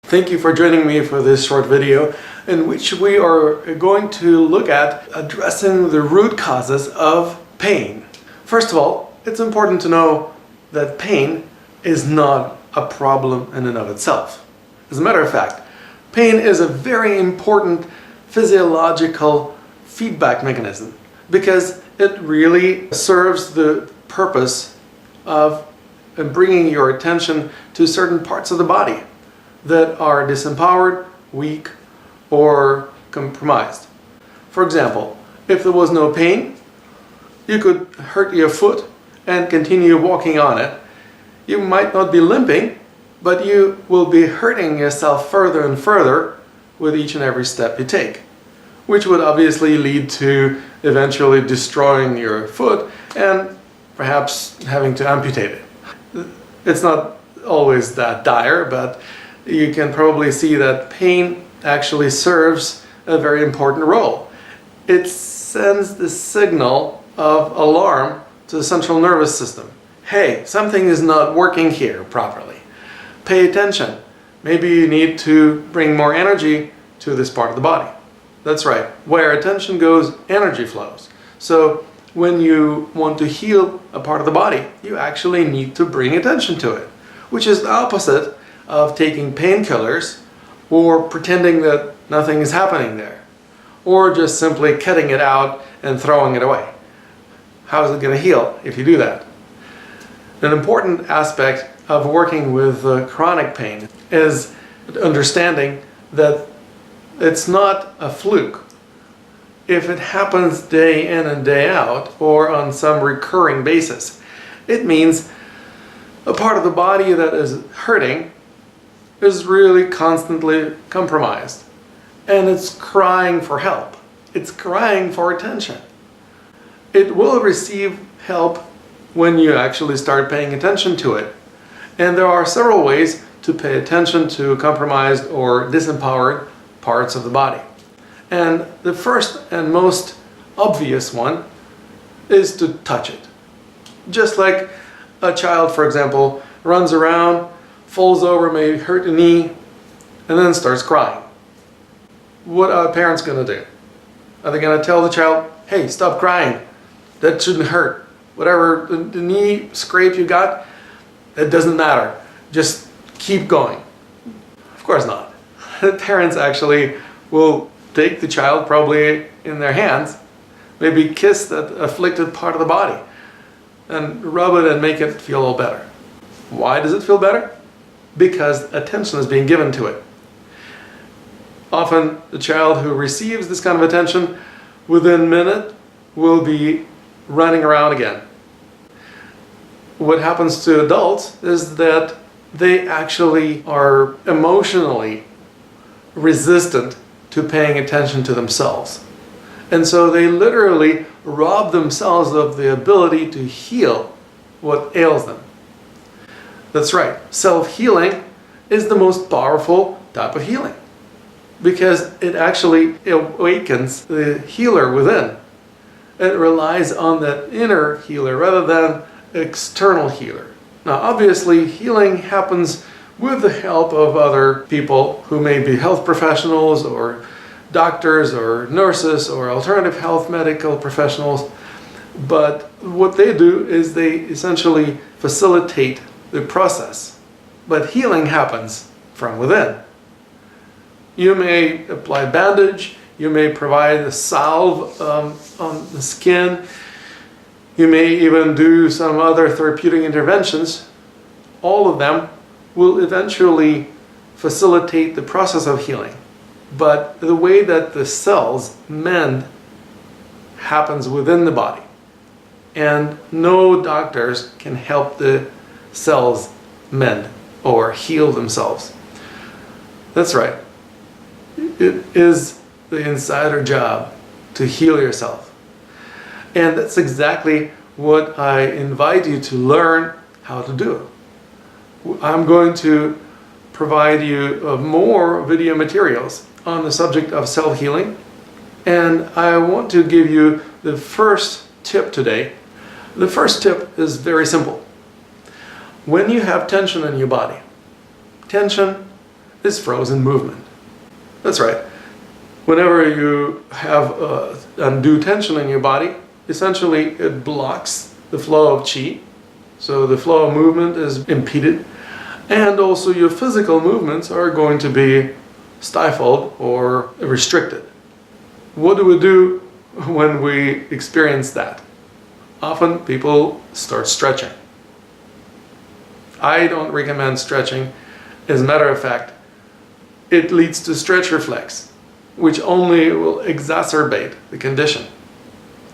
Thank you for joining me for this short video in which we are going to look at addressing the root causes of pain. First of all, it's important to know that pain is not a problem in and of itself. As a matter of fact, pain is a very important physiological feedback mechanism because it really serves the purpose of bringing your attention to certain parts of the body that are disempowered, weak, or compromised. For example, if there was no pain, you could hurt your foot and continue walking on it. You might not be limping, but you will be hurting yourself further and further with each and every step you take, which would obviously lead to eventually destroying your foot and perhaps having to amputate it. It's not always that dire, but you can probably see that pain actually serves a very important role. It sends the signal of alarm to the central nervous system. Hey, something is not working here properly. Pay attention. Maybe you need to bring more energy to this part of the body. That's right. Where attention goes, energy flows. So when you want to heal a part of the body, you actually need to bring attention to it, which is the opposite of taking painkillers or pretending that nothing is happening there, or just simply cutting it out and throwing it away. How is it going to heal if you do that? An important aspect of working with chronic pain is understanding that it's not a fluke. If it happens day in and day out or on some recurring basis, it means a part of the body that is hurting is really constantly compromised, and it's crying for help. It's crying for attention. It will receive help when you actually start paying attention to it. And there are several ways to pay attention to compromised or disempowered parts of the body. And the first and most obvious one is to touch it. Just like a child, for example, runs around, falls over, may hurt a knee, and then starts crying. What are parents going to do? Are they going to tell the child, hey, stop crying, that shouldn't hurt, whatever the knee scrape you got, it doesn't matter, just keep going? Of course not. Parents actually will take the child probably in their hands, maybe kiss that afflicted part of the body and rub it and make it feel a little better. Why does it feel better? Because attention is being given to it. Often the child who receives this kind of attention within a minute will be running around again. What happens to adults is that they actually are emotionally resistant to paying attention to themselves. And so they literally rob themselves of the ability to heal what ails them. That's right, self-healing is the most powerful type of healing because it actually awakens the healer within. It relies on that inner healer rather than external healer. Now obviously healing happens with the help of other people who may be health professionals or doctors or nurses or alternative health medical professionals, but what they do is they essentially facilitate the process, but healing happens from within. You may apply bandage, you may provide a salve on the skin, you may even do some other therapeutic interventions. All of them will eventually facilitate the process of healing, but the way that the cells mend happens within the body, and no doctors can help the cells mend or heal themselves. That's right. It is the insider job to heal yourself. And that's exactly what I invite you to learn how to do. I'm going to provide you more video materials on the subject of self-healing, and I want to give you the first tip today. The first tip is very simple. When you have tension in your body, tension is frozen movement. That's right. Whenever you have undue tension in your body, essentially it blocks the flow of qi. So the flow of movement is impeded, and also your physical movements are going to be stifled or restricted. What do we do when we experience that? Often people start stretching. I don't recommend stretching. As a matter of fact, it leads to stretch reflex, which only will exacerbate the condition.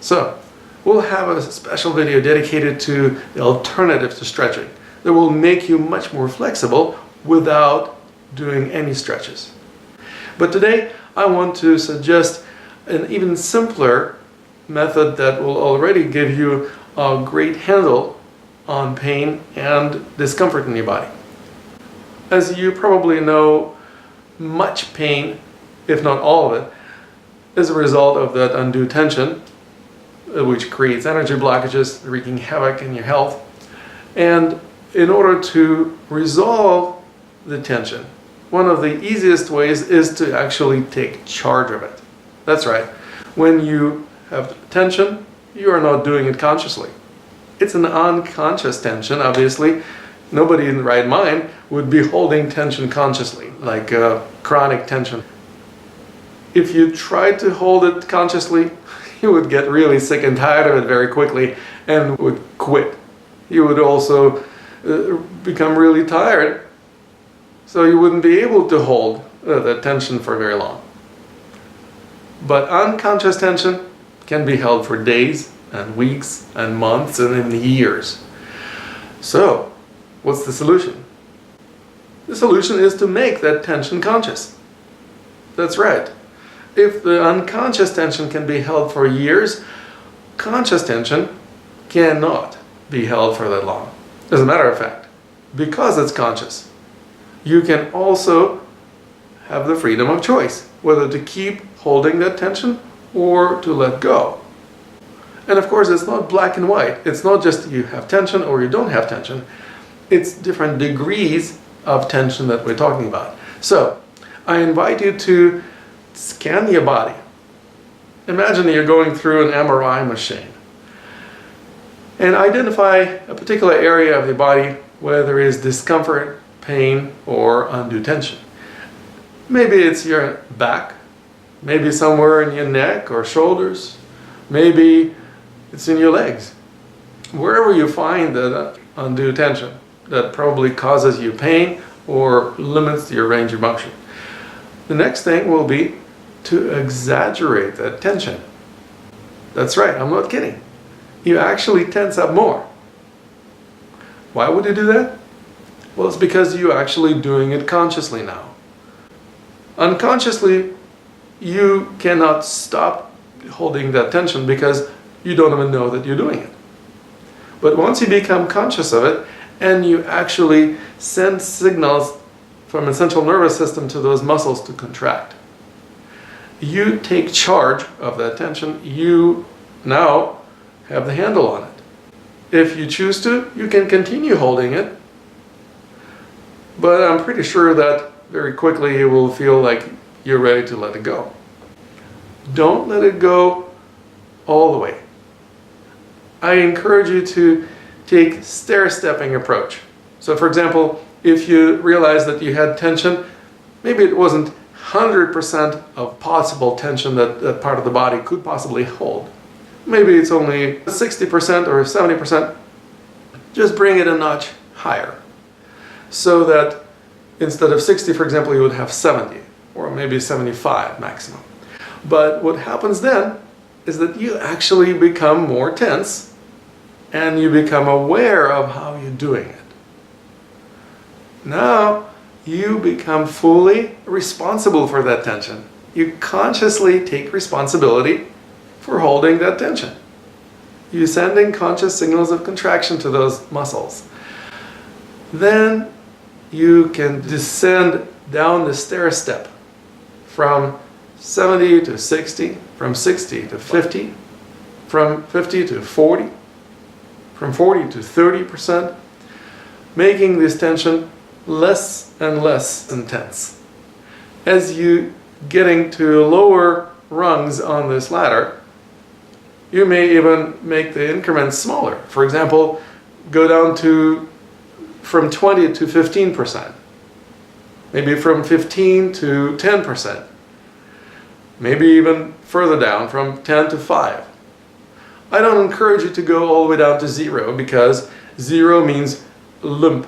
So, we'll have a special video dedicated to the alternative to stretching that will make you much more flexible without doing any stretches. But today, I want to suggest an even simpler method that will already give you a great handle on pain and discomfort in your body. As you probably know, much pain, if not all of it, is a result of that undue tension, which creates energy blockages, wreaking havoc in your health. And in order to resolve the tension, one of the easiest ways is to actually take charge of it. That's right. When you have tension, you are not doing it consciously. It's an unconscious tension, obviously. Nobody in the right mind would be holding tension consciously, like chronic tension. If you tried to hold it consciously, you would get really sick and tired of it very quickly and would quit. You would also become really tired, so you wouldn't be able to hold that tension for very long. But unconscious tension can be held for days and weeks and months and even years. So, what's the solution? The solution is to make that tension conscious. That's right. If the unconscious tension can be held for years, conscious tension cannot be held for that long. As a matter of fact, because it's conscious, you can also have the freedom of choice, whether to keep holding that tension or to let go. And of course, it's not black and white. It's not just you have tension or you don't have tension. It's different degrees of tension that we're talking about. So, I invite you to scan your body. Imagine you're going through an MRI machine and identify a particular area of your body where there is discomfort, pain, or undue tension. Maybe it's your back, maybe somewhere in your neck or shoulders, maybe it's in your legs. Wherever you find that undue tension that probably causes you pain or limits your range of motion. The next thing will be to exaggerate that tension. That's right, I'm not kidding. You actually tense up more. Why would you do that? Well, it's because you're actually doing it consciously now. Unconsciously, you cannot stop holding that tension because you don't even know that you're doing it. But once you become conscious of it and you actually send signals from the central nervous system to those muscles to contract, you take charge of that tension. You now have the handle on it. If you choose to, you can continue holding it, but I'm pretty sure that very quickly you will feel like you're ready to let it go. Don't let it go all the way. I encourage you to take stair-stepping approach. So for example, if you realize that you had tension, maybe it wasn't 100% of possible tension that that part of the body could possibly hold. Maybe it's only 60% or 70%. Just bring it a notch higher. So that instead of 60, for example, you would have 70 or maybe 75 maximum. But what happens then is that you actually become more tense and you become aware of how you're doing it. Now you become fully responsible for that tension. You consciously take responsibility for holding that tension. You're sending conscious signals of contraction to those muscles. Then you can descend down the stair step from 70 to 60, from 60 to 50, from 50 to 40, from 40 to 30%, making this tension less and less intense. As you getting to lower rungs on this ladder, you may even make the increments smaller. For example, go down to from 20 to 15%, maybe from 15 to 10%, maybe even further down from 10 to 5. I don't encourage you to go all the way down to 0, because 0 means limp,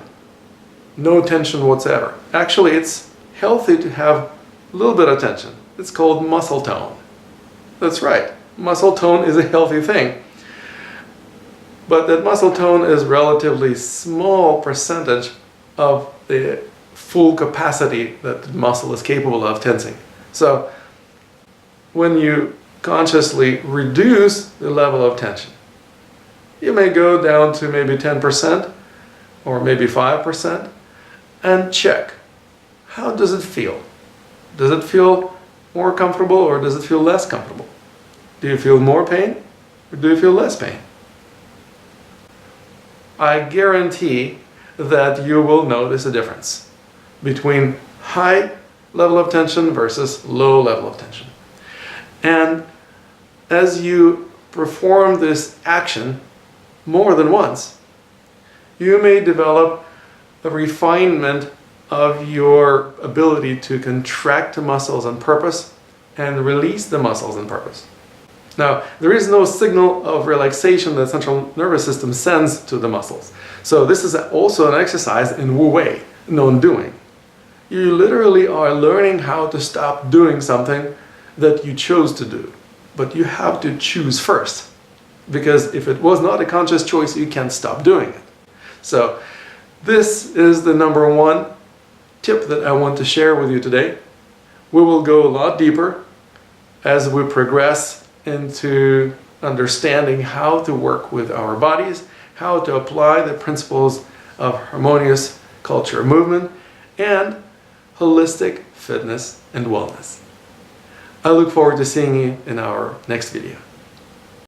no tension whatsoever. Actually, it's healthy to have a little bit of tension. It's called muscle tone. That's right, muscle tone is a healthy thing. But that muscle tone is relatively small percentage of the full capacity that the muscle is capable of tensing. So when you consciously reduce the level of tension, you may go down to maybe 10% or maybe 5% and check, how does it feel? Does it feel more comfortable or does it feel less comfortable? Do you feel more pain or do you feel less pain? I guarantee that you will notice a difference between high level of tension versus low level of tension. And as you perform this action more than once, you may develop a refinement of your ability to contract the muscles on purpose and release the muscles on purpose. Now, there is no signal of relaxation that the central nervous system sends to the muscles. So this is also an exercise in Wu Wei, non-doing. You literally are learning how to stop doing something that you chose to do. But you have to choose first. Because if it was not a conscious choice, you can't stop doing it. So this is the number one tip that I want to share with you today. We will go a lot deeper as we progress into understanding how to work with our bodies, how to apply the principles of harmonious culture movement, and holistic fitness and wellness. I look forward to seeing you in our next video.